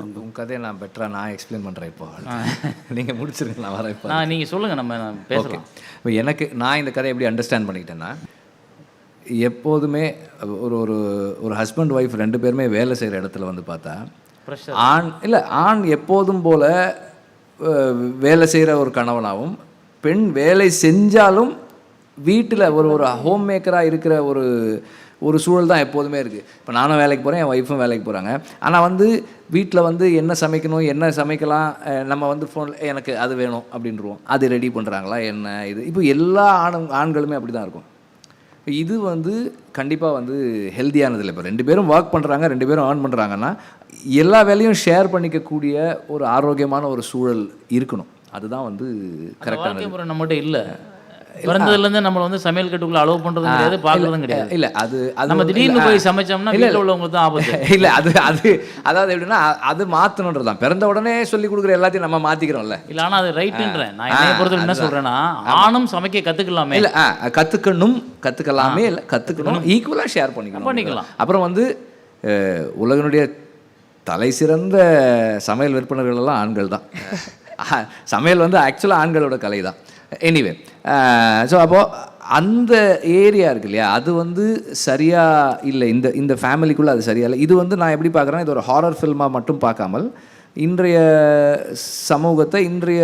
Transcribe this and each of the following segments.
உங்கள் கதையை நான் பெட்டராக நான் எக்ஸ்பிளைன் பண்ணுறேன் இப்போ. நீங்கள் முடிச்சிருங்க, நான் வரேன் இப்போ. நீங்கள் சொல்லுங்கள், நம்ம பேசலாம். இப்போ எனக்கு நான் இந்த கதையை எப்படி அண்டர்ஸ்டாண்ட் பண்ணிக்கிட்டேன்னா, எப்போதுமே ஒரு ஒரு ஒரு ஹஸ்பண்ட் ஒய்ஃப் 2 பேருமே வேலை செய்கிற இடத்துல வந்து பார்த்தா ஆண் எப்போதும் போல் வேலை செய்கிற ஒரு கணவனாகவும், பெண் வேலை செஞ்சாலும் வீட்டில் ஒரு ஒரு ஹோம் மேக்கராக இருக்கிற ஒரு சூழல் தான் எப்போதுமே இருக்குது. இப்போ நானும் வேலைக்கு போகிறேன், என் ஒய்ஃபும் வேலைக்கு போகிறாங்க. ஆனால் வந்து வீட்டில் வந்து என்ன சமைக்கணும், என்ன சமைக்கலாம், நம்ம வந்து ஃபோனில் எனக்கு அது வேணும் அப்படின்றவோம். அது ரெடி பண்ணுறாங்களா என்ன இது. இப்போ எல்லா ஆண்களுமே அப்படி தான் இருக்கும். இது வந்து கண்டிப்பாக வந்து ஹெல்த்தியானதில்லை. இப்போ 2 பேரும் ஒர்க் பண்ணுறாங்க, 2 பேரும் ஏர்ன் பண்ணுறாங்கன்னா எல்லா வேலையும் ஷேர் பண்ணிக்கக்கூடிய ஒரு ஆரோக்கியமான ஒரு சூழல் இருக்கணும். அதுதான் வந்து கரெக்டான. நம்மகிட்ட இல்லை. பிறந்ததுலேருந்து நம்மளை வந்து சமையல் கட்டுக்குள்ள அலோவ் பண்ணுறதும் கிடையாது, பார்க்குறதும் கிடையாது. இல்லை, அது நம்ம திடீர்னு போய் சமைச்சோம்னா வீட்டில் உள்ளவங்களுக்கு தான் ஆபத்து. இல்லை, அதாவது எப்படின்னா அது மாற்றணுன்றது தான். பிறந்த உடனே சொல்லி கொடுக்குற எல்லாத்தையும் நம்ம மாற்றிக்கிறோம்ல. இல்லை, ஆனால் அது ரைட்டுன்றேன். நான் என்னை பொறுத்த என்ன சொல்கிறேன்னா, ஆணும் சமைக்க கற்றுக்கலாமே. இல்லை, கற்றுக்கலாமே, இல்லை கற்றுக்கணும், ஈக்குவலாக ஷேர் பண்ணிக்கலாம். அப்புறம் வந்து உலகனுடைய தலை சிறந்த சமையல் விற்பனர்கள் எல்லாம் ஆண்கள் தான். சமையல் வந்து ஆக்சுவலாக ஆண்களோட கலை தான். எனிவே, ஸோ அப்போது அந்த ஏரியா இருக்கு இல்லையா, அது வந்து சரியாக இல்லை. இந்த ஃபேமிலிக்குள்ளே அது சரியாக இல்லை. இது வந்து நான் எப்படி பார்க்குறேன்னா, இது ஒரு ஹாரர் ஃபில்மாக மட்டும் பார்க்காமல் இன்றைய சமூகத்தை இன்றைய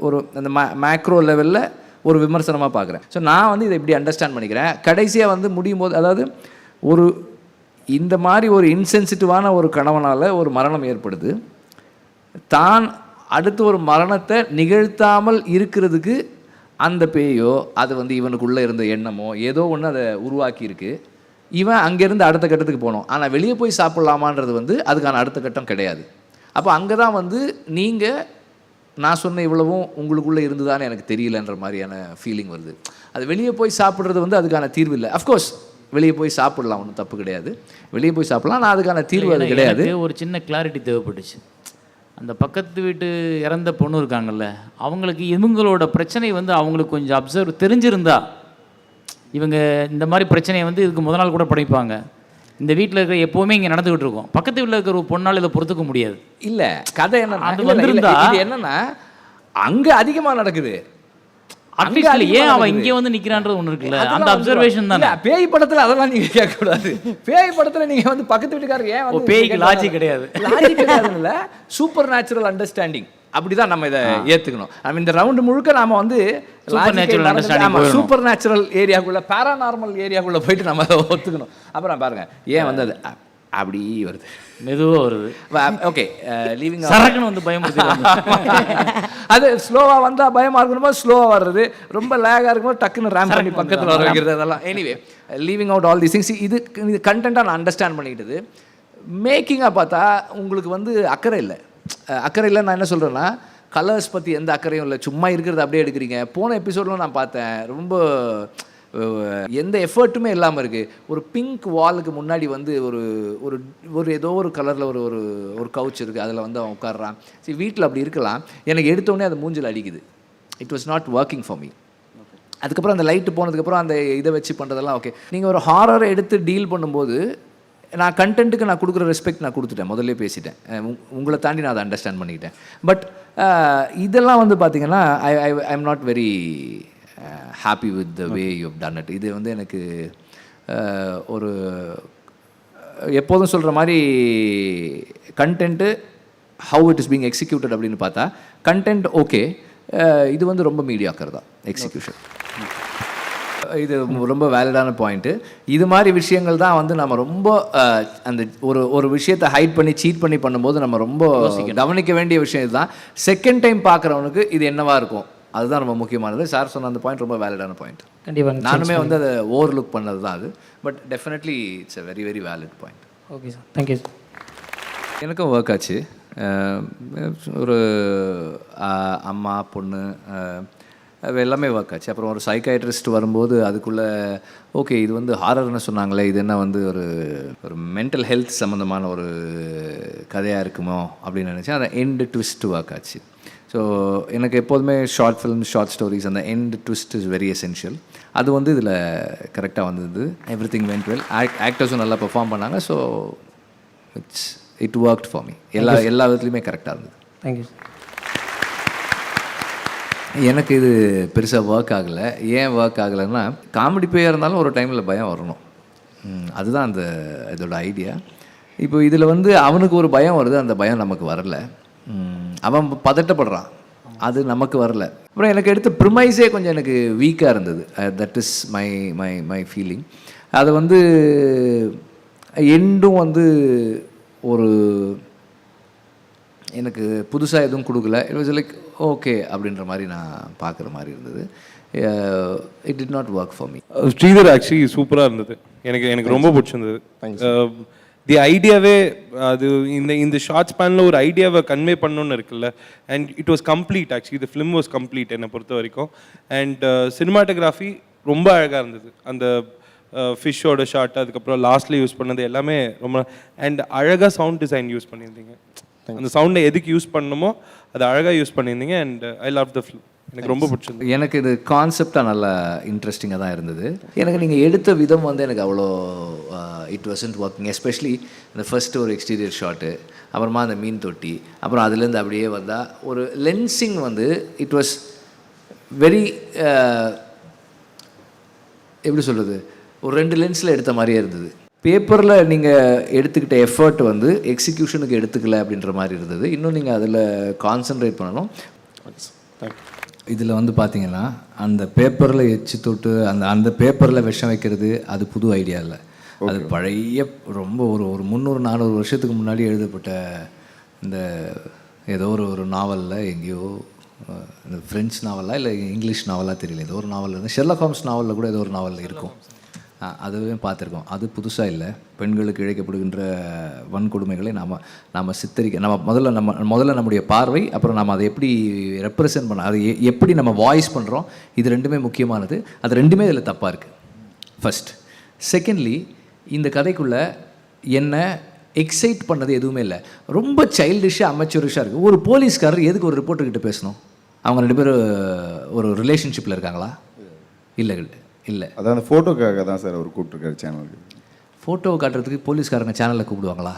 ஒரு அந்த மேக்ரோ லெவலில் ஒரு விமர்சனமாக பார்க்குறேன். ஸோ நான் வந்து இதை எப்படி அண்டர்ஸ்டாண்ட் பண்ணிக்கிறேன், கடைசியாக வந்து முடியும் போது, அதாவது இந்த மாதிரி ஒரு இன்சென்சிட்டிவான ஒரு கணவனால் ஒரு மரணம் ஏற்படுது. தான் அடுத்து ஒரு மரணத்தை நிகழ்த்தாமல் இருக்கிறதுக்கு அந்த பேயோ அது வந்து இவனுக்குள்ளே இருந்த எண்ணமோ ஏதோ ஒன்று அதை உருவாக்கியிருக்கு. இவன் அங்கேருந்து அடுத்த கட்டத்துக்கு போகணும். ஆனால் வெளியே போய் சாப்பிட்லாமான்றது வந்து அதுக்கான அடுத்த கட்டம் கிடையாது. அப்போ அங்கே தான் வந்து நீங்கள் நான் சொன்ன இவ்வளவும் உங்களுக்குள்ளே இருந்துதானே எனக்கு தெரியலன்ற மாதிரியான ஃபீலிங் வருது. அது வெளியே போய் சாப்பிட்றது வந்து அதுக்கான தீர்வு இல்லை. அஃப்கோர்ஸ் வெளியே போய் சாப்பிடலாம், ஒன்றும் தப்பு கிடையாது, வெளியே போய் சாப்பிடலாம். ஆனால் அதுக்கான தீர்வு அது கிடையாது. ஒரு சின்ன கிளாரிட்டி தேவைப்பட்டுச்சு. அந்த பக்கத்து வீட்டு இறந்த பொண்ணு இருக்காங்கல்ல, அவங்களுக்கு இவங்களோட பிரச்சனை வந்து அவங்களுக்கு கொஞ்சம் தெரிஞ்சிருந்தா இவங்க இந்த மாதிரி பிரச்சனையை வந்து இதுக்கு முதல் நாள் கூட படிப்பாங்க. இந்த வீட்டில் இருக்கிற எப்போவுமே இங்கே நடந்துக்கிட்டு இருக்கோம். பக்கத்து வீட்டில் இருக்கிற ஒரு பொண்ணால் இதை பொறுத்துக்க முடியாது. இல்லை, கதை என்னன்னா அங்கே அதிகமாக நடக்குது. ஏன் அவன் இங்கே வந்து நிற்கிறான்றது ஒன்று இருக்குல்ல, அந்த அப்சர்வேஷன் தானே. பேய் படத்தில் அதெல்லாம் நீங்கள் கேட்கக்கூடாது. பேய் படத்தில் நீங்கள் வந்து பக்கத்து வீட்டுக்காரர் ஏன் வந்து பேய்க்கு லாஜிக் கிடையாது. லாஜிக் கிடையாதுல்ல, சூப்பர் நேச்சுரல் அண்டர்ஸ்டாண்டிங். அப்படி தான் நம்ம இதை ஏற்றுக்கணும். நம்ம இந்த ரவுண்டு முழுக்க நாம் வந்து சூப்பர் நேச்சுரல் ஏரியாக்குள்ளே, பேராநார்மல் ஏரியாக்குள்ளே போயிட்டு நம்ம அதை ஒத்துக்கணும். அப்புறம் பாருங்கள் ஏன் வந்து அது அப்படி வருது, மெதுவாக வருது. ஓகே, லீவிங் சரக்குன்னு வந்து பயமுறுத்தி அது ஸ்லோவாக வந்தால் பயமாக இருக்கணுமோ, ஸ்லோவாக வர்றது, ரொம்ப லேகாக இருக்கும்போது டக்குன்னு ரேம் பண்ணி பக்கத்தில் வர வைக்கிறது, அதெல்லாம். Anyway, leaving out all these things. இது கண்டென்ட்டாக நான் அண்டர்ஸ்டாண்ட் பண்ணிக்கிட்டது. மேக்கிங்காக பார்த்தா உங்களுக்கு வந்து அக்கறை இல்லை. நான் என்ன சொல்கிறேன்னா, கலர்ஸ் பற்றி எந்த அக்கறையும் இல்லை, சும்மா இருக்கிறது அப்படியே எடுக்கிறீங்க. போன எபிசோடில் நான் பார்த்தேன், ரொம்ப எந்த எஃபர்ட்டுமே இல்லாமல் இருக்குது. ஒரு பிங்க் வாலுக்கு முன்னாடி வந்து ஒரு ஏதோ ஒரு கலரில் ஒரு கவுச் இருக்குது, அதில் வந்து அவன் உட்காடுறான். சரி, வீட்டில் அப்படி இருக்கலாம். எனக்கு எடுத்தோடனே அது மூஞ்சில் அடிக்குது. It was not working for me. அதுக்கப்புறம் அந்த லைட்டு போனதுக்கப்புறம் அந்த இதை வச்சு பண்ணுறதெல்லாம் ஓகே. நீங்கள் ஒரு ஹாரரை எடுத்து டீல் பண்ணும்போது நான் கண்டென்ட்டுக்கு நான் கொடுக்குற ரெஸ்பெக்ட் நான் கொடுத்துட்டேன், முதல்ல பேசிட்டேன். உங்களை தாண்டி நான் அதை அண்டர்ஸ்டாண்ட் பண்ணிக்கிட்டேன். பட் இதெல்லாம் வந்து பார்த்திங்கன்னா I am not very happy with the way you have done it. இது வந்து எனக்கு ஒரு எப்போதும் சொல்கிற மாதிரி content how it is being executed அப்படின்னு பார்த்தா கண்டென்ட் ஓகே, இது வந்து ரொம்ப மீடியாக்கர் தான் எக்ஸிக்யூஷன். இது ரொம்ப வேலிடான பாயிண்ட்டு. இது மாதிரி விஷயங்கள் தான் வந்து நம்ம ரொம்ப அந்த ஒரு விஷயத்தை ஹைட் பண்ணி சீட் பண்ணி பண்ணும்போது நம்ம ரொம்ப கவனிக்க வேண்டிய விஷயம் இதுதான். செகண்ட் டைம் பார்க்குறவனுக்கு இது என்னவா இருக்கும், அதுதான் ரொம்ப முக்கியமானது. சார் சொன்ன அந்த பாயிண்ட் ரொம்ப வேலிடான பாயிண்ட். கண்டிப்பாக நானுமே வந்து அதை ஓவர் லுக் பண்ணது தான் அது. But definitely it's a very very valid point. Okay sir, thank you. எனக்கும் ஒர்க் ஆச்சு. ஒரு அம்மா பொண்ணு எல்லாமே ஒர்க் ஆச்சு. அப்புறம் ஒரு சைக்காட்ரிஸ்ட் வரும்போது அதுக்குள்ளே ஓகே இது வந்து ஹாரர்னு சொன்னாங்களே, இது என்ன வந்து ஒரு மென்டல் ஹெல்த் சம்மந்தமான ஒரு கதையாக இருக்குமோ அப்படின்னு நினச்சேன். அதை எண்டு ட்விஸ்ட்டு ஒர்க் ஆச்சு. ஸோ எனக்கு எப்போதுமே ஷார்ட் ஃபிலிம்ஸ், ஷார்ட் ஸ்டோரிஸ், அந்த end twist is very essential. அது வந்து இதில் கரெக்டாக வந்தது. Everything went well. ஆக்டர்ஸும் நல்லா பெர்ஃபார்ம் பண்ணாங்க. So it's it worked for me. எல்லா விதத்துலையுமே கரெக்டாக இருந்தது. தேங்க்யூ. எனக்கு இது பெருசாக ஒர்க் ஆகலை. ஏன் ஒர்க் ஆகலைன்னா, காமெடி பேயாக இருந்தாலும் ஒரு டைமில் பயம் வரணும். அதுதான் அந்த இதோட ஐடியா. இப்போ இதில் வந்து அவனுக்கு ஒரு பயம் வருது, அந்த பயம் நமக்கு வரல. அவன் பதட்டப்படுறான், அது நமக்கு வரல. அப்புறம் எனக்கு எடுத்த ப்ரிமைஸே கொஞ்சம் எனக்கு வீக்காக இருந்தது. That is my my my feeling. அதை வந்து எண்டும் வந்து ஒரு எனக்கு புதுசாக எதுவும் கொடுக்கல. இட் வாஸ் லைக் ஓகே அப்படின்ற மாதிரி நான் பார்க்குற மாதிரி இருந்தது. It did not work for me. Sridhar actually சூப்பராக இருந்தது. எனக்கு ரொம்ப பிடிச்சிருந்தது. தி ஐடியாவே அது இந்த ஷார்ட் ஸ்பேனில் ஒரு ஐடியாவை கன்வே பண்ணணுன்னு இருக்குல்ல. And it was complete. Actually the film was complete என்னை பொறுத்த வரைக்கும். அண்ட் சினிமாட்டோகிராஃபி ரொம்ப அழகாக இருந்தது. அந்த ஃபிஷ்ஷோட ஷாட், அதுக்கப்புறம் லாஸ்ட்டில் யூஸ் பண்ணது எல்லாமே ரொம்ப. அண்ட் அழகாக சவுண்ட் டிசைன் யூஸ் பண்ணியிருந்தீங்க. அந்த சவுண்டை எதுக்கு யூஸ் பண்ணணுமோ அதை அழகாக யூஸ் பண்ணியிருந்தீங்க. And I love the film. எனக்கு ரொம்ப பிடிச்சிருந்தது. எனக்கு இது கான்செப்டாக நல்லா இன்ட்ரெஸ்டிங்காக தான் இருந்தது. எனக்கு நீங்கள் எடுத்த விதம் வந்து எனக்கு அவ்வளோ இட் வாசன்ட் ஒர்க்கிங். எஸ்பெஷலி இந்த ஃபர்ஸ்ட் ஒரு எக்ஸ்டீரியர் ஷாட்டு, அப்புறமா அந்த மீன் தொட்டி, அப்புறம் அதுலேருந்து அப்படியே வந்தால் ஒரு லென்சிங் வந்து இட் வாஸ் வெரி எப்படி சொல்கிறது, ஒரு 2 லென்ஸில் எடுத்த மாதிரியே இருந்தது. பேப்பரில் நீங்கள் எடுத்துக்கிட்ட எஃபர்ட் வந்து எக்ஸிக்யூஷனுக்கு எடுத்துக்கல அப்படின்ற மாதிரி இருந்தது. இன்னும் நீங்கள் அதில் கான்சன்ட்ரேட் பண்ணணும். இதில் வந்து பார்த்தீங்கன்னா அந்த பேப்பரில் எச்சு தொட்டு அந்த பேப்பரில் விஷம் வைக்கிறது அது புது ஐடியா இல்லை. அது பழைய ரொம்ப ஒரு 300-400 வருஷத்துக்கு முன்னாடி எழுதப்பட்ட இந்த ஏதோ ஒரு நாவலில் எங்கேயோ, இந்த ஃப்ரெஞ்ச் நாவலாக இல்லை இங்கிலீஷ் நாவலாக தெரியல, ஏதோ ஒரு நாவலில் இருந்து ஷெர்லாக் ஹோம்ஸ் நாவலில் கூட ஏதோ ஒரு நாவலில் இருக்கும். அதுவே பார்த்துருக்கோம். அது புதுசாக இல்லை. பெண்களுக்கு இழைக்கப்படுகின்ற வன்கொடுமைகளை நாம் சித்தரிக்க முதல்ல நம்முடைய பார்வை, அப்புறம் நம்ம அதை எப்படி ரெப்ரசன்ட் பண்ண, அதை எப்படி நம்ம வாய்ஸ் பண்ணுறோம், இது ரெண்டுமே முக்கியமானது. அது ரெண்டுமே இதில் தப்பாக இருக்குது. ஃபர்ஸ்ட். செகண்ட்லி, இந்த கதைக்குள்ளே என்ன எக்ஸைட் பண்ணது எதுவுமே இல்லை. ரொம்ப சைல்டிஷாக அமெச்சூரிஷாக இருக்குது. ஒரு போலீஸ்காரர் எதுக்கு ஒரு ரிப்போர்ட்டர்கிட்ட பேசணும்? அவங்க 2 பேரும் ஒரு ரிலேஷன்ஷிப்பில் இருக்காங்களா? இல்லை இல்லை. அதான் அந்த ஃபோட்டோக்காக தான் சார் அவர் கூப்பிட்டுருக்காரு சேனலுக்கு. ஃபோட்டோவை காட்டுறதுக்கு போலீஸ்காரங்க சேனலில் கூப்பிடுவாங்களா?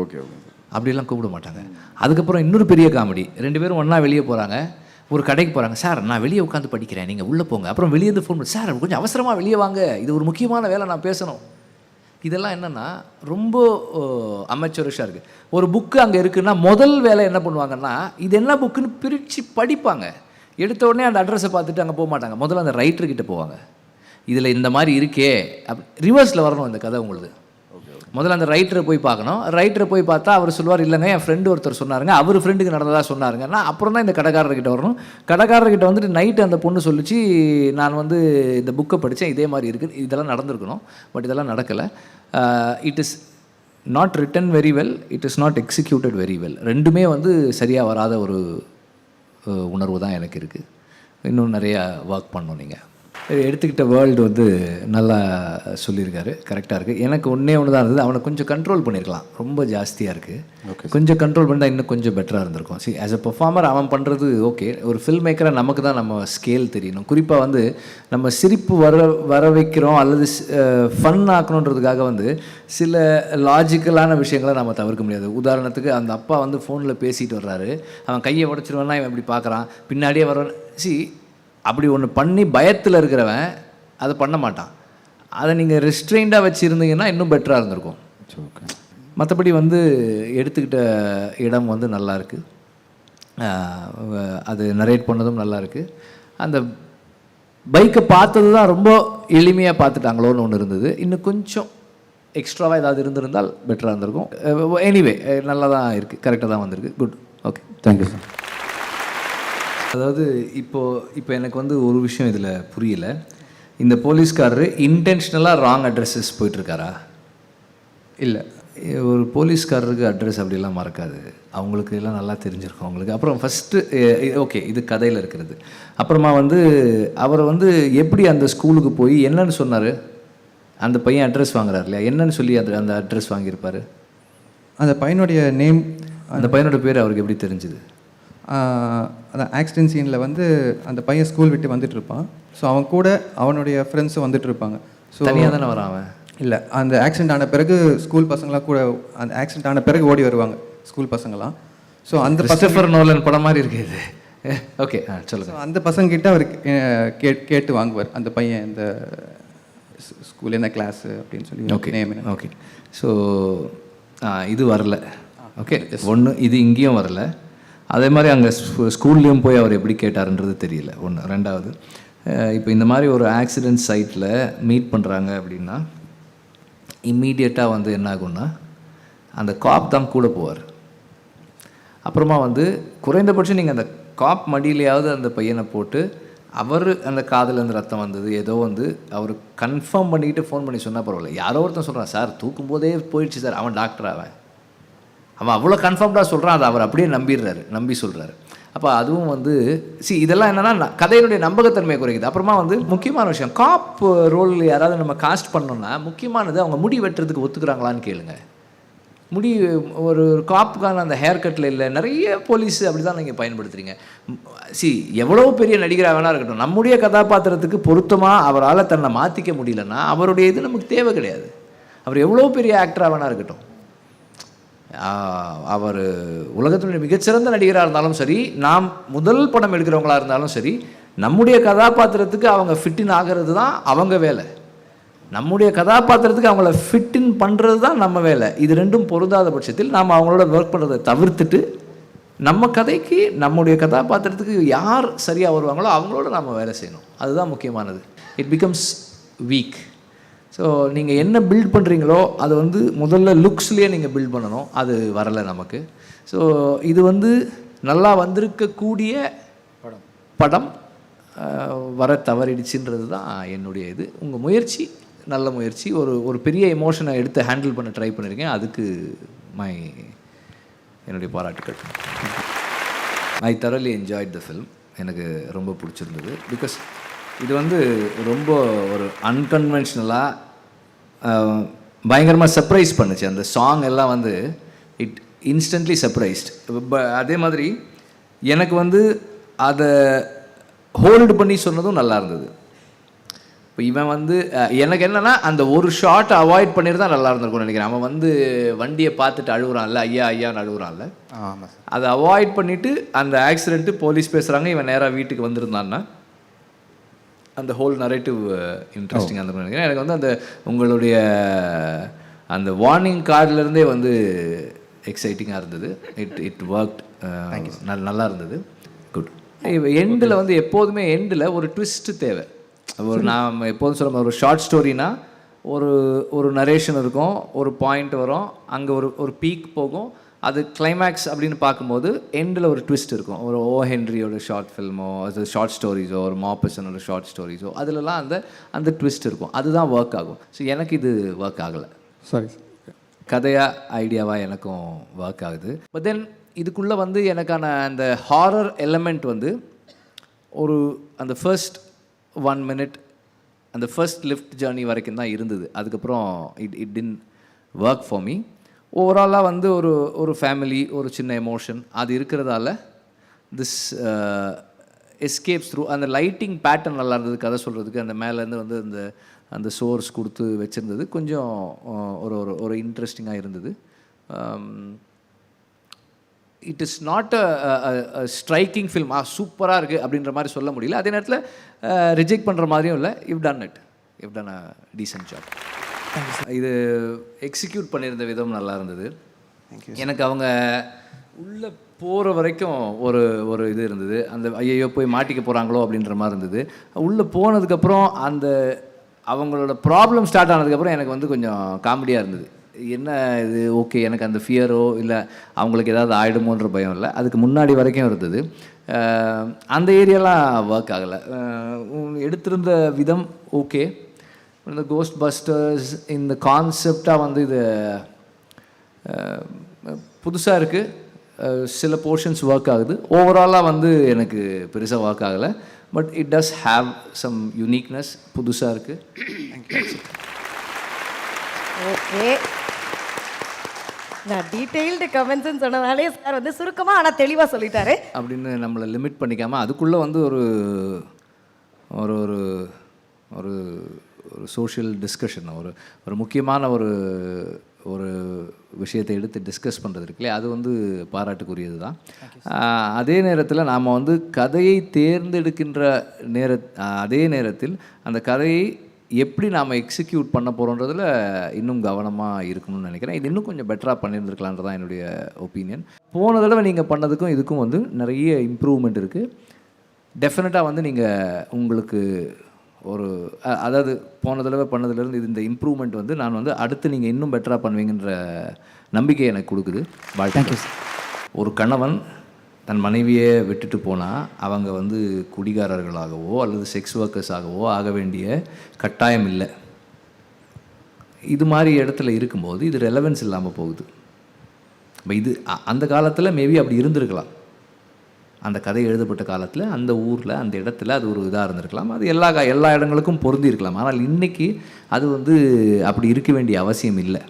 Okay okay. அப்படிலாம் கூப்பிட மாட்டாங்க. அதுக்கப்புறம் இன்னொரு பெரிய காமெடி, 2 பேரும் ஒன்றா வெளியே போகிறாங்க, ஒரு கடைக்கு போகிறாங்க. சார் நான் வெளியே உட்காந்து படிக்கிறேன், நீங்கள் உள்ளே போங்க. அப்புறம் வெளியேருந்து ஃபோன் பண்ணி, சார் கொஞ்சம் அவசரமாக வெளியே வாங்க, இது ஒரு முக்கியமான வேலை, நான் பேசணும். இதெல்லாம் என்னென்னா ரொம்ப அமெச்சூரிஷாக இருக்குது. ஒரு புக்கு அங்கே இருக்குன்னா முதல் வேலை என்ன பண்ணுவாங்கன்னா, இது என்ன புக்குன்னு பிரித்து படிப்பாங்க. எடுத்த உடனே அந்த அட்ரஸை பார்த்துட்டு அங்கே போக மாட்டாங்க. முதல்ல அந்த ரைட்டர்கிட்ட போவாங்க. இதில் இந்த மாதிரி இருக்கே, ரிவர்ஸில் வரணும் இந்த கதை உங்களுக்கு. முதல்ல அந்த ரைட்டரை போய் பார்க்கணும். ரைட்டரை போய் பார்த்தா அவர் சொல்லுவார், இல்லைங்க என் ஃப்ரெண்டு ஒருத்தர் சொன்னாருங்க, அவர் ஃப்ரெண்டுக்கு நடந்ததாக சொன்னாருங்கன்னா, அப்புறம் தான் இந்த கடைக்காரர்கிட்ட வரணும். கடைக்காரர்கிட்ட வந்துட்டு நைட்டு அந்த பொண்ணு சொல்லிச்சு, நான் வந்து இந்த புக்கை படித்தேன், இதே மாதிரி இருக்குது, இதெல்லாம் நடந்திருக்கணும், பட் இதெல்லாம் நடக்கலை. It is not return very well, it is not executed very well. ரெண்டுமே வந்து சரியாக வராத ஒரு உணர்வு தான் எனக்கு இருக்குது. இன்னும் நிறையா ஒர்க் பண்ணணும். நீங்கள் எடுத்துக்கிட்ட வேர்ல்டு வந்து நல்லா சொல்லியிருக்காரு, கரெக்டாக இருக்குது. எனக்கு ஒன்றே ஒன்று தான் இருந்தது, அவனை கொஞ்சம் கண்ட்ரோல் பண்ணியிருக்கலாம். ரொம்ப ஜாஸ்தியாக இருக்குது. கொஞ்சம் கண்ட்ரோல் பண்ணால் இன்னும் கொஞ்சம் பெட்டராக இருந்திருக்கும். சரி, ஆஸ் அ பெர்ஃபார்மர் அவன் பண்ணுறது ஓகே. ஒரு ஃபில்ம் மேக்கராக நமக்கு தான் நம்ம ஸ்கேல் தெரியணும். குறிப்பாக வந்து நம்ம சிரிப்பு வர வைக்கிறோம் அல்லது ஃபன் ஆக்கணுன்றதுக்காக வந்து சில லாஜிக்கலான விஷயங்களை நம்ம தவிர்க்க முடியாது. உதாரணத்துக்கு அந்த அப்பா வந்து ஃபோனில் பேசிட்டு வர்றாரு, அவன் கையை உடச்சிருவான்னா இவன் இப்படி பார்க்குறான், பின்னாடியே வர்றான். அப்படி ஒன்று பண்ணி பயத்தில் இருக்கிறவன் அதை பண்ண மாட்டான். அதை நீங்கள் ரெஸ்ட்ரெயின்டாக வச்சுருந்தீங்கன்னா இன்னும் பெட்டராக இருந்திருக்கும். மற்றபடி வந்து எடுத்துக்கிட்ட இடம் வந்து நல்லா இருக்குது. அது நரேட் பண்ணதும் நல்லா இருக்குது. அந்த பைக்கை பார்த்தது தான் ரொம்ப எளிமையாக பார்த்துட்டாங்களோன்னு ஒன்று இருந்தது. இன்னும் கொஞ்சம் எக்ஸ்ட்ராவாக ஏதாவது இருந்திருந்தால் பெட்டராக இருந்திருக்கும். எனிவே நல்லா தான் இருக்குது, கரெக்டாக தான் வந்திருக்கு. Good, okay, thank you sir. அதாவது இப்போ எனக்கு வந்து ஒரு விஷயம் இதில் புரியல. இந்த போலீஸ்காரரு இன்டென்ஷனலாக ராங் அட்ரஸஸ் போயிட்டுருக்காரா? இல்லை, ஒரு போலீஸ்காரருக்கு அட்ரஸ் அப்படிலாம் மறக்காது. அவங்களுக்கு எல்லாம் நல்லா தெரிஞ்சிருக்கும் அவங்களுக்கு. அப்புறம் ஃபஸ்ட்டு ஓகே, இது கதையில் இருக்கிறது. அப்புறமா வந்து அவரை வந்து எப்படி அந்த ஸ்கூலுக்கு போய் என்னன்னு சொன்னார்? அந்த பையன் அட்ரஸ் வாங்குறாரு இல்லையா, என்னன்னு சொல்லி அந்த அட்ரஸ் வாங்கியிருப்பார்? அந்த பையனுடைய நேம், அந்த பையனோட பேர் அவருக்கு எப்படி தெரிஞ்சுது? அந்த ஆக்சிடென்ட் சீனில் வந்து அந்த பையன் ஸ்கூல் விட்டு வந்துட்டு இருப்பான். ஸோ அவன் கூட அவனுடைய ஃப்ரெண்ட்ஸும் வந்துட்டு இருப்பாங்க. ஸோ தனியாக தானே வரான் அவன்? இல்லை, அந்த ஆக்சிடென்ட் ஆன பிறகு ஸ்கூல் பசங்களாம் கூட அந்த ஆக்சிடென்ட் ஆன பிறகு ஓடி வருவாங்க ஸ்கூல் பசங்களாம். ஸோ அந்த கிறிஸ்டோபர் நோலன் படம் மாதிரி இருக்கு இது. ஓகே சொல்லுங்கள். அந்த பசங்கிட்ட அவர் கேட்டு வாங்குவார், அந்த பையன் இந்த ஸ்கூல் என்ன கிளாஸு அப்படின்னு சொல்லி. Okay name okay. ஸோ இது வரல. ஓகே, ஒன்று இது இங்கேயும் வரல. அதே மாதிரி அங்கே ஸ்கூல்லேயும் போய் அவர் எப்படி கேட்டாருன்றது தெரியல. ஒன்று. ரெண்டாவது, இப்போ இந்த மாதிரி ஒரு ஆக்சிடென்ட் சைட்டில் மீட் பண்ணுறாங்க அப்படின்னா இம்மீடியட்டாக வந்து என்ன ஆகும்னா அந்த காப் தான் கூட போவார். அப்புறமா வந்து குறைந்தபட்சம் நீங்கள் அந்த காப் மடியிலையாவது அந்த பையனை போட்டு அவர் அந்த காதுலேருந்து ரத்தம் வந்தது ஏதோ வந்து அவர் கன்ஃபார்ம் பண்ணிக்கிட்டு ஃபோன் பண்ணி சொன்னால் பரவாயில்ல. யாரோ ஒருத்தன் சொல்கிறான், சார் தூக்கும்போதே போயிடுச்சு சார், அவன் டாக்டர் அவன் அவ்வளோ கன்ஃபார்ம்டாக சொல்கிறான், அதை அவர் அப்படியே நம்பி சொல்கிறாரு. அப்போ அதுவும் வந்து இதெல்லாம் என்னென்னா கதையினுடைய நம்பகத்தன்மையை குறைக்குது. அப்புறமா வந்து முக்கியமான விஷயம், காப் ரோல் யாராவது நம்ம காஸ்ட் பண்ணோன்னா முக்கியமானது அவங்க முடி வெட்டுறதுக்கு ஒத்துக்கிறாங்களான்னு கேளுங்க. முடி ஒரு காப்புக்கான அந்த ஹேர் கட்டில் இல்லை, நிறைய போலீஸ் அப்படி தான் நீங்கள் பயன்படுத்துகிறீங்க. எவ்வளோ பெரிய நடிகராக வேணா இருக்கட்டும், நம்முடைய கதாபாத்திரத்துக்கு பொருத்தமாக அவரால் தன்னை மாற்றிக்க முடியலன்னா அவருடைய இது நமக்கு தேவை கிடையாது. அவர் எவ்வளோ பெரிய ஆக்டராக வேணா இருக்கட்டும், அவர் உலகத்தினுடைய மிகச்சிறந்த நடிகராக இருந்தாலும் சரி, நாம் முதல் படம் எடுக்கிறவங்களாக இருந்தாலும் சரி, நம்முடைய கதாபாத்திரத்துக்கு அவங்க ஃபிட்டின் ஆகிறது தான் அவங்க வேலை. நம்முடைய கதாபாத்திரத்துக்கு அவங்கள ஃபிட்டின் பண்ணுறது தான் நம்ம வேலை. இது ரெண்டும் பொருந்தாத பட்சத்தில் நாம் அவங்களோட ஒர்க் பண்ணுறதை தவிர்த்துட்டு நம்ம கதைக்கு நம்முடைய கதாபாத்திரத்துக்கு யார் சரியாக வருவாங்களோ அவங்களோட நம்ம வேலை செய்யணும். அதுதான் முக்கியமானது. It becomes week. ஸோ நீங்கள் என்ன பில்ட் பண்ணுறீங்களோ அது வந்து முதல்ல லுக்ஸ்லேயே நீங்கள் பில்ட் பண்ணணும். அது வரலை நமக்கு. ஸோ இது வந்து நல்லா வந்திருக்கக்கூடிய படம் வர தவறிடுச்சுன்றது தான் என்னுடைய இது. உங்கள் முயற்சி நல்ல முயற்சி. ஒரு பெரிய எமோஷனை எடுத்து ஹேண்டில் பண்ண ட்ரை பண்ணியிருக்கேன். அதுக்கு என்னுடைய பாராட்டுக்கள். ஐ தரலி என்ஜாய்ட் த ஃபில்ம். எனக்கு ரொம்ப பிடிச்சிருந்தது. பிகாஸ் இது வந்து ரொம்ப ஒரு அன்கன்வென்ஷனலாக பயங்கரமாக சர்ப்ரைஸ் பண்ணுச்சு. அந்த சாங் எல்லாம் வந்து இட் இன்ஸ்டன்ட்லி சர்ப்ரைஸ்ட். அதே மாதிரி எனக்கு வந்து அதை ஹோல்டு பண்ணி சொன்னதும் நல்லா இருந்தது. இப்போ இவன் வந்து எனக்கு என்னென்னா அந்த ஒரு ஷார்ட்டை அவாய்ட் பண்ணியிருந்தா நல்லா இருந்திருக்கும்னு நினைக்கிறேன். அவன் வந்து வண்டியை பார்த்துட்டு அழுகுறான்ல, ஐயான்னு அழுகுறான்ல. ஆமாம் சார். அதை அவாய்ட் பண்ணிவிட்டு அந்த ஆக்சிடெண்ட்டு போலீஸ் பேசுகிறாங்க, இவன் நேராக வீட்டுக்கு வந்திருந்தான்னா அந்த ஹோல் நரேட்டிவ் இன்ட்ரெஸ்டிங்காக இருந்திருக்கும்னு நினைக்கிறேன். எனக்கு வந்து அந்த உங்களுடைய அந்த வார்னிங் கார்டிலேருந்தே வந்து எக்ஸைட்டிங்காக இருந்தது. It work. நல்லா இருந்தது. குட். எண்டில் வந்து எப்போதுமே எண்டில் ஒரு ட்விஸ்ட்டு தேவை. நான் எப்போதும் சொல்ல ஒரு ஷார்ட் ஸ்டோரினா ஒரு நரேஷன் இருக்கும், ஒரு பாயிண்ட் வரும், அங்கே ஒரு பீக் போகும், அது கிளைமேக்ஸ் அப்படின்னு பார்க்கும்போது எண்டில் ஒரு ட்விஸ்ட் இருக்கும். ஒரு ஓ ஹென்ரியோட ஷார்ட் ஃபில்மோ, அது ஷார்ட் ஸ்டோரிஸோ, ஒரு மாப்பர்சனோட ஷார்ட் ஸ்டோரிஸோ, அதிலலாம் அந்த ட்விஸ்ட் இருக்கும். அதுதான் ஒர்க் ஆகும். ஸோ எனக்கு இது ஒர்க் ஆகலை. சாரி, கதையாக ஐடியாவாக எனக்கும் ஒர்க் ஆகுது. பட் தென் இதுக்குள்ளே வந்து எனக்கான அந்த ஹாரர் எலமெண்ட் வந்து அந்த ஃபர்ஸ்ட் 1 minute அந்த ஃபர்ஸ்ட் லிஃப்ட் ஜேர்னி வரைக்கும் தான் இருந்தது. அதுக்கப்புறம் it tin work for me. ஓவராலாக வந்து ஒரு ஃபேமிலி, ஒரு சின்ன எமோஷன் அது இருக்கிறதால திஸ் எஸ்கேப்ஸ் த்ரூ. அந்த லைட்டிங் பேட்டர்ன் நல்லா இருந்தது. கதை சொல்கிறதுக்கு அந்த மேலேருந்து வந்து அந்த சோர்ஸ் கொடுத்து வச்சுருந்தது கொஞ்சம் ஒரு இன்ட்ரெஸ்டிங்காக இருந்தது. It is not a striking film, சூப்பராக இருக்குது அப்படின்ற மாதிரி சொல்ல முடியல. அதே நேரத்தில் ரிஜெக்ட் பண்ணுற மாதிரியும் இல்லை. You done a decent job. இது எக்ஸிக்யூட் பண்ணியிருந்த விதம் நல்லா இருந்தது. எனக்கு அவங்க உள்ளே போகிற வரைக்கும் ஒரு இது இருந்தது. அந்த ஐயோ போய் மாட்டிக்க போகிறாங்களோ அப்படின்ற மாதிரி இருந்தது. உள்ளே போனதுக்கப்புறம் அந்த அவங்களோட ப்ராப்ளம் ஸ்டார்ட் ஆனதுக்கப்புறம் எனக்கு வந்து கொஞ்சம் காமெடியாக இருந்தது. என்ன இது, ஓகே, எனக்கு அந்த ஃபியரோ இல்லை அவங்களுக்கு ஏதாவது ஆகிடுமோன்ற பயம் இல்லை. அதுக்கு முன்னாடி வரைக்கும் இருந்தது. அந்த ஏரியாலாம் ஒர்க் ஆகலை. எடுத்திருந்த விதம் ஓகே. இந்த கோஸ்ட் பஸ்டர்ஸ் இந்த கான்செப்டாக வந்து இது புதுசாக இருக்குது. சில போர்ஷன்ஸ் ஒர்க் ஆகுது. ஓவராலாக வந்து எனக்கு பெருசாக ஒர்க் ஆகலை. But it does have some uniqueness. புதுசாக இருக்குது. ஓகே, நான் டீட்டெயில்டு கமெண்ட்ஸ்ன்னு சொன்னதாலே சார் வந்து சுருக்கமாக ஆனால் தெளிவாக சொல்லிட்டாரு. அப்படின்னு நம்மளை லிமிட் பண்ணிக்காமல் அதுக்குள்ளே வந்து ஒரு ஒரு ஒரு ஒரு சோஷியல் டிஸ்கஷன், ஒரு முக்கியமான ஒரு விஷயத்தை எடுத்து டிஸ்கஸ் பண்ணுறது இருக்குல்லையே, அது வந்து பாராட்டுக்குரியது தான். அதே நேரத்தில் நாம் வந்து கதையை தேர்ந்தெடுக்கின்ற அதே நேரத்தில் அந்த கதையை எப்படி நாம் எக்ஸிக்யூட் பண்ண போகிறோன்றதில் இன்னும் கவனமாக இருக்கணும்னு நினைக்கிறேன். இது இன்னும் கொஞ்சம் பெட்டராக பண்ணியிருந்துருக்கலான்றது தான் என்னுடைய ஒப்பீனியன். போன தடவை நீங்கள் பண்ணதுக்கும் இதுக்கும் வந்து நிறைய இம்ப்ரூவ்மெண்ட் இருக்குது. டெஃபினட்டாக வந்து நீங்கள் உங்களுக்கு அதாவது போன தடவை பண்ணதுலேருந்து இந்த இம்ப்ரூவ்மெண்ட் வந்து நான் வந்து அடுத்து நீங்கள் இன்னும் பெட்டராக பண்ணுவீங்கன்ற நம்பிக்கை எனக்கு கொடுக்குது. Thank you sir. ஒரு கணவன் தன் மனைவியை விட்டுட்டு போனால் அவங்க வந்து குடிகாரர்களாகவோ அல்லது செக்ஸ் ஒர்க்கர்ஸாகவோ ஆக வேண்டிய கட்டாயம் இல்லை. இது மாதிரி இடத்துல இருக்கும்போது இது ரெலவென்ஸ் இல்லாமல் போகுது. இப்போ இது அந்த காலத்தில் மேபி அப்படி இருந்திருக்கலாம். அந்த கதை எழுதப்பட்ட காலத்தில் அந்த ஊரில் அந்த இடத்துல அது ஒரு இதாக இருந்திருக்கலாம். அது எல்லா இடங்களுக்கும் பொருந்தி இருக்கலாம். ஆனால் இன்றைக்கி அது வந்து அப்படி இருக்க வேண்டிய அவசியம் இல்லை.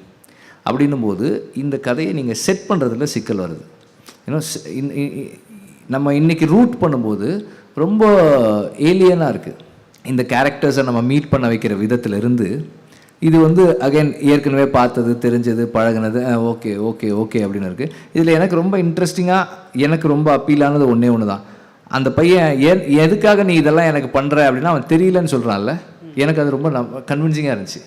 அப்படின்னும் போது இந்த கதையை நீங்கள் செட் பண்ணுறதுல சிக்கல் வருது. ஏன்னா நம்ம இன்றைக்கி ரூட் பண்ணும்போது ரொம்ப ஏலியனாக இருக்குது. இந்த கேரக்டர்ஸை நம்ம மீட் பண்ண வைக்கிற விதத்திலிருந்து இது வந்து அகைன் ஏற்கனவே பார்த்தது, தெரிஞ்சது, பழகினது, ஓகே ஓகே ஓகே அப்படின்னு இருக்குது. இதில் எனக்கு ரொம்ப இன்ட்ரெஸ்டிங்காக எனக்கு ரொம்ப அப்பீலானது ஒன்று தான். அந்த பையன் எதுக்காக நீ இதெல்லாம் எனக்கு பண்ணுற அப்படின்னா அவன் தெரியலன்னு சொல்கிறான்ல, எனக்கு அது ரொம்ப கன்வின்சிங்காக இருந்துச்சு.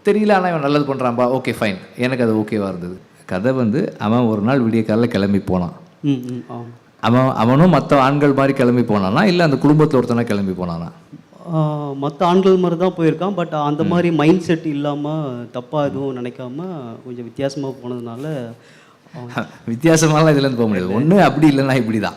தெரியல ஆனால் இவன் நல்லது பண்ணுறான்பா, ஓகே ஃபைன், எனக்கு அது ஓகேவாக இருந்தது. கதை வந்து அவன் ஒரு நாள் விடிய காலையில் கிளம்பி போனான். அவனும் மற்ற ஆண்கள் மாதிரி கிளம்பி போனானா இல்லை அந்த குடும்பத்தில் ஒருத்தனா கிளம்பி போனானா? மற்ற ஆண்கள் மாதிரி தான் போயிருக்கான். பட் அந்த மாதிரி மைண்ட் செட் இல்லாமல் தப்பாக எதுவும் நினைக்காம கொஞ்சம் வித்தியாசமாக போனதுனால வித்தியாசமாலாம் இதுலேருந்து போக முடியாது. ஒன்று அப்படி இல்லைன்னா இப்படி தான்.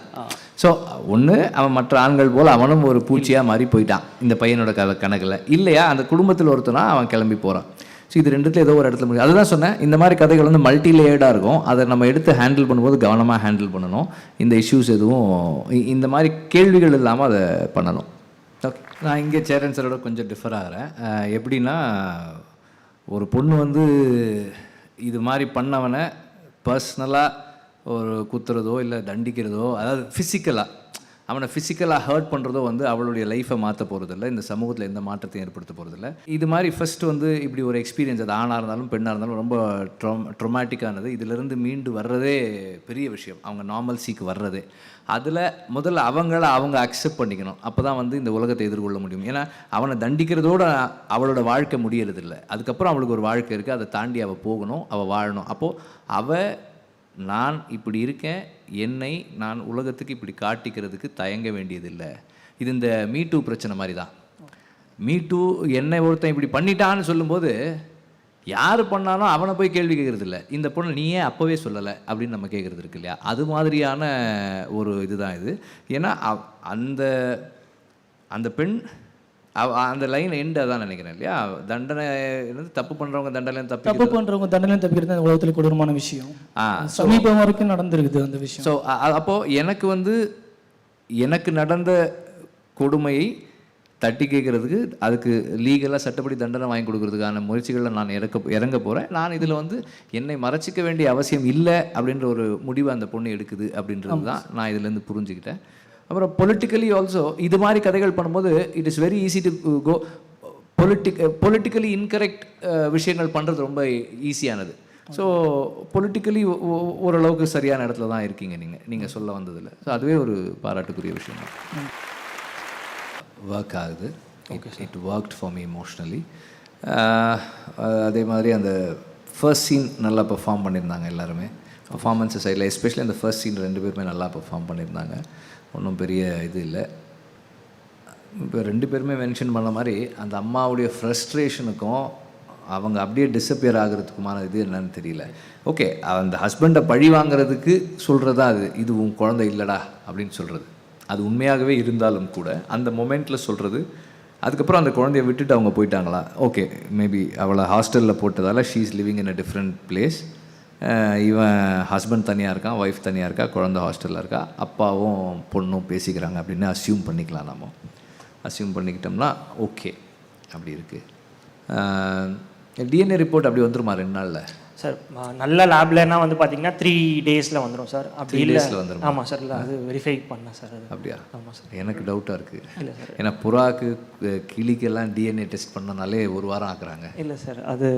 ஸோ ஒன்று அவன் மற்ற ஆண்கள் போல் அவனும் ஒரு பூச்சியாக மாறி போயிட்டான் இந்த பையனோட கணக்கில். இல்லையா அந்த குடும்பத்தில் ஒருத்தனா அவன் கிளம்பி போகிறான். ஸோ இது ரெண்டுத்தில் ஏதோ ஒரு இடத்துல முடியும். அதுதான் சொன்னேன், இந்த மாதிரி கதைகள் வந்து மல்டி லேயர்டாக இருக்கும். அதை நம்ம எடுத்து ஹேண்டில் பண்ணும்போது கவனமாக ஹேண்டில் பண்ணணும். இந்த இஷ்யூஸ் எதுவும் இந்த மாதிரி கேள்விகள் இல்லாமல் அதை பண்ணணும். ஓகே, நான் இங்கே சேரன் சாரோட கொஞ்சம் டிஃபர் ஆகிறேன். எப்படின்னா ஒரு பொண்ணு வந்து இது மாதிரி பண்ணவனை பர்சனலாக ஒரு குத்துறதோ இல்லை தண்டிக்கிறதோ, அதாவது அவனை ஃபிசிக்கலாக ஹர்ட் பண்ணுறதோ வந்து அவளுடைய லைஃப்பை மாற்ற போகிறதில்ல, இந்த சமூகத்தில் எந்த மாற்றத்தையும் ஏற்படுத்த போகிறதில்ல. இது மாதிரி ஃபஸ்ட்டு வந்து இப்படி ஒரு எக்ஸ்பீரியன்ஸ், அது ஆணாக இருந்தாலும் பெண்ணாக இருந்தாலும் ரொம்ப ட்ரொமேட்டிக்கானது. இதிலிருந்து மீண்டு வர்றதே பெரிய விஷயம், அவங்க நார்மல்சிக்கு வர்றதே. அதில் முதல்ல அவங்க அக்செப்ட் பண்ணிக்கணும். அப்போ தான் வந்து இந்த உலகத்தை எதிர்கொள்ள முடியும். ஏன்னா அவனை தண்டிக்கிறதோட அவளோட வாழ்க்கை முடியறதில்லை. அதுக்கப்புறம் அவளுக்கு ஒரு வாழ்க்கை இருக்குது, அதை தாண்டி அவள் போகணும், அவள் வாழணும். அப்போது நான் இப்படி இருக்கேன், என்னை நான் உலகத்துக்கு இப்படி காட்டிக்கிறதுக்கு தயங்க வேண்டியதில்லை. இது இந்த மீட்டூ பிரச்சனை மாதிரி தான். மீட்டூ என்னை ஒருத்தன் இப்படி பண்ணிட்டான்னு சொல்லும்போது யார் பண்ணாலும் அவனை போய் கேள்வி கேட்குறது இல்லை. இந்த பொண்ணு நீ ஏன் அப்போவே சொல்லலை அப்படின்னு நம்ம கேட்குறது இருக்கு இல்லையா? அது மாதிரியான ஒரு இதுதான் இது. ஏன்னா அந்த பெண் அந்த லைன் எண்ட் அதான் நினைக்கிறேன் இல்லையா? தண்டனை தப்பு பண்ணுறவங்க தண்டனை தப்பிக்கிறது உலகத்தில் கொடூரமான விஷயம். சமீபம் வரைக்கும் நடந்திருக்குது அந்த விஷயம். ஸோ அப்போது எனக்கு நடந்த கொடுமையை தட்டி கேட்குறதுக்கு அதுக்கு லீகலாக சட்டப்படி தண்டனை வாங்கி கொடுக்கறதுக்கான முயற்சிகளில் நான் இறங்க போகிறேன். நான் இதில் வந்து என்னை மறைச்சிக்க வேண்டிய அவசியம் இல்லை அப்படின்ற ஒரு முடிவை அந்த பொண்ணு எடுக்குது அப்படின்றது தான் நான் இதுலேருந்து புரிஞ்சுக்கிட்டேன். அப்புறம் பொலிட்டிக்கலி ஆல்சோ இது மாதிரி கதைகள் பண்ணும்போது it is very easy to go politically incorrect விஷயங்கள் பண்ணுறது ரொம்ப ஈஸியானது. ஸோ பொலிட்டிக்கலி ஓரளவுக்கு சரியான இடத்துல தான் இருக்கீங்க நீங்கள் சொல்ல வந்ததில். ஸோ அதுவே ஒரு பாராட்டுக்குரிய விஷயம் தான். ஒர்க் ஆகுது. It worked for me emotionally. அதே மாதிரி அந்த ஃபர்ஸ்ட் சீன் நல்லா பெர்ஃபார்ம் பண்ணியிருந்தாங்க எல்லாருமே. பர்ஃபார்மன்ஸு சைடில் எஸ்பெஷலி அந்த ஃபர்ஸ்ட் சீன் 2 பேருமே நல்லா பெர்ஃபார்ம் பண்ணியிருந்தாங்க. ஒன்றும் பெரிய இது இல்லை. இப்போ 2 பேருமே மென்ஷன் பண்ண மாதிரி அந்த அம்மாவுடைய ஃப்ரஸ்ட்ரேஷனுக்கும் அவங்க அப்படியே டிஸப்பியர் ஆகிறதுக்குமான இது என்னன்னு தெரியல. ஓகே, அந்த ஹஸ்பண்டை பழி வாங்கிறதுக்கு சொல்கிறதா இது உன் குழந்தை இல்லைடா அப்படின்னு சொல்கிறது, அது உண்மையாகவே இருந்தாலும் கூட அந்த மொமெண்ட்டில் சொல்கிறது. அதுக்கப்புறம் அந்த குழந்தைய விட்டுட்டு அவங்க போயிட்டாங்களா? ஓகே, மேபி அவளை ஹாஸ்டலில் போட்டதால் she is living in a different place. இவன் ஹஸ்பண்ட் தனியாக இருக்கான், ஒய்ஃப் தனியாக இருக்கா, குழந்தை ஹாஸ்டலில் இருக்கா, அப்பாவும் பொண்ணும் பேசிக்கிறாங்க அப்படின்னு அஸ்யூம் பண்ணிக்கலாம். நம்ம அஸ்யூம் பண்ணிக்கிட்டோம்னா ஓகே அப்படி இருக்குது. டிஎன்ஏ ரிப்போர்ட் அப்படி வந்துருமா 2 நாளில்? சார் நல்ல லேப்லன்னா வந்து பார்த்தீங்கன்னா 3 daysல வந்துடும் சார். அப்படி 3 இல்லை daysல வந்துரும். ஆமாம் சார். இல்லை அது வெரிஃபை பண்ணேன் சார். அது அப்படியா? ஆமாம் சார். எனக்கு டவுட்டாக இருக்குது. இல்லை சார். ஏன்னா புறாக்கு கிளிக்கெல்லாம் டிஎன்ஏ டெஸ்ட் பண்ணனாலே 1 வாரம் ஆக்குறாங்க. இல்லை சார், அது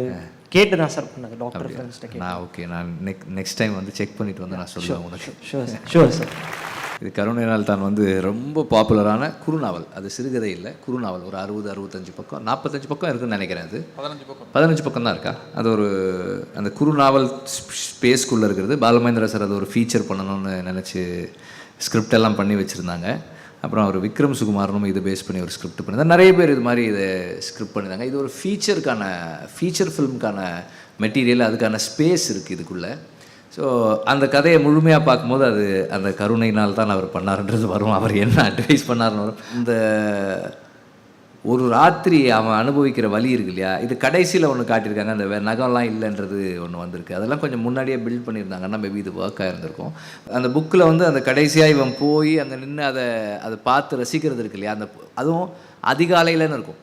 கேட்டு தான் சார் பண்ணது டாக்டர் ஃப்ரெண்ட்ஸ்கிட்ட கேட்டு. நான் ஓகே, நான் நெக்ஸ்ட் டைம் வந்து செக் பண்ணிட்டு வந்து நான் சொல்லுவேன் உனக்கு. Sure sir, sure sir. இது கருணை நாள் தான் வந்து ரொம்ப பாப்புலரான குறுநாவல். அது சிறுகதை இல்லை, குறுநாவல். ஒரு 60-65 பக்கம், 45 பக்கம் இருக்குன்னு நினைக்கிறேன். அது 15 பக்கம் தான் இருக்கா? அது ஒரு அந்த குறுநாவல் ஸ்பேஸ்க்குள்ளே இருக்கிறது. பாலமகேந்திர சார் அது ஒரு ஃபீச்சர் பண்ணணும்னு நினச்சி ஸ்கிரிப்ட் எல்லாம் பண்ணி வச்சுருந்தாங்க. அப்புறம் அவர் விக்ரம் சுகுமாரனும் இதை பேஸ் பண்ணி ஒரு ஸ்கிரிப்ட் பண்ணியிருந்தாங்க. நிறைய பேர் இது மாதிரி இதை ஸ்கிரிப்ட் பண்ணியிருந்தாங்க. இது ஒரு ஃபீச்சர் ஃபிலிமுக்கான மெட்டீரியல், அதுக்கான ஸ்பேஸ் இருக்குது இதுக்குள்ளே. ஸோ அந்த கதையை முழுமையாக பார்க்கும்போது அது அந்த கருணையினால் தான் அவர் பண்ணாருன்றது வரும். அவர் என்ன அட்வைஸ் பண்ணாருன்னு வரும். இந்த ஒரு ராத்திரி அவன் அனுபவிக்கிற வலி இருக்கு இல்லையா, இது கடைசியில் ஒன்று காட்டியிருக்காங்க. அந்த நகம்லாம் இல்லைன்றது ஒன்று வந்திருக்கு. அதெல்லாம் கொஞ்சம் முன்னாடியே பில்ட் பண்ணியிருந்தாங்கன்னா மேபி இது ஒர்க்காக இருந்திருக்கும். அந்த புக்கில் வந்து அந்த கடைசியாக இவன் போய் அங்கே நின்று அதை பார்த்து ரசிக்கிறது இருக்கு இல்லையா, அந்த அதுவும் அதிகாலையிலன்னு இருக்கும்.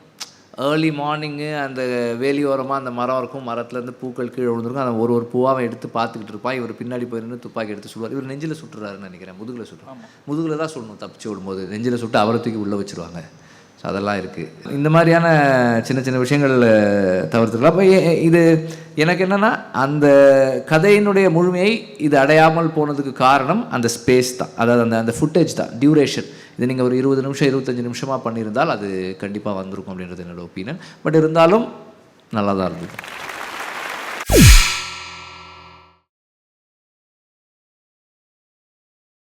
ஏர்லி மார்னிங்கு அந்த வேலியோரமாக அந்த மரம் இருக்கும், மரத்துலேருந்து பூக்கள் கீழே விழுந்துருக்கும். அந்த ஒரு பூவாவை எடுத்து பார்த்துக்கிட்டு இருப்பான். இவர் பின்னாடி போயிருந்து துப்பாக்கி எடுத்து சுடுவார். இவர் நெஞ்சில் சுட்டுறாருன்னு நினைக்கிறேன். முதுகில் தான் சுடணும், தப்பிச்சு விடும்போது நெஞ்சில் சுட்டு அவரை தூக்கி உள்ளே வச்சுருவாங்க. ஸோ அதெல்லாம் இருக்குது. இந்த மாதிரியான சின்ன சின்ன விஷயங்கள் தவிர்த்துக்கலாம். அப்போ இது எனக்கு என்னென்னா, அந்த கதையினுடைய முழுமையை இது அடையாமல் போனதுக்கு காரணம் அந்த ஸ்பேஸ் தான். அதாவது அந்த ஃபுட்டேஜ் தான், டியூரேஷன். இது நீங்கள் ஒரு 20 நிமிஷம் 25 நிமிஷமாக பண்ணியிருந்தால் அது கண்டிப்பாக வந்திருக்கும் அப்படின்றது என்னோடய ஒப்பீனியன். பட் இருந்தாலும் நல்லா தான் இருந்தது.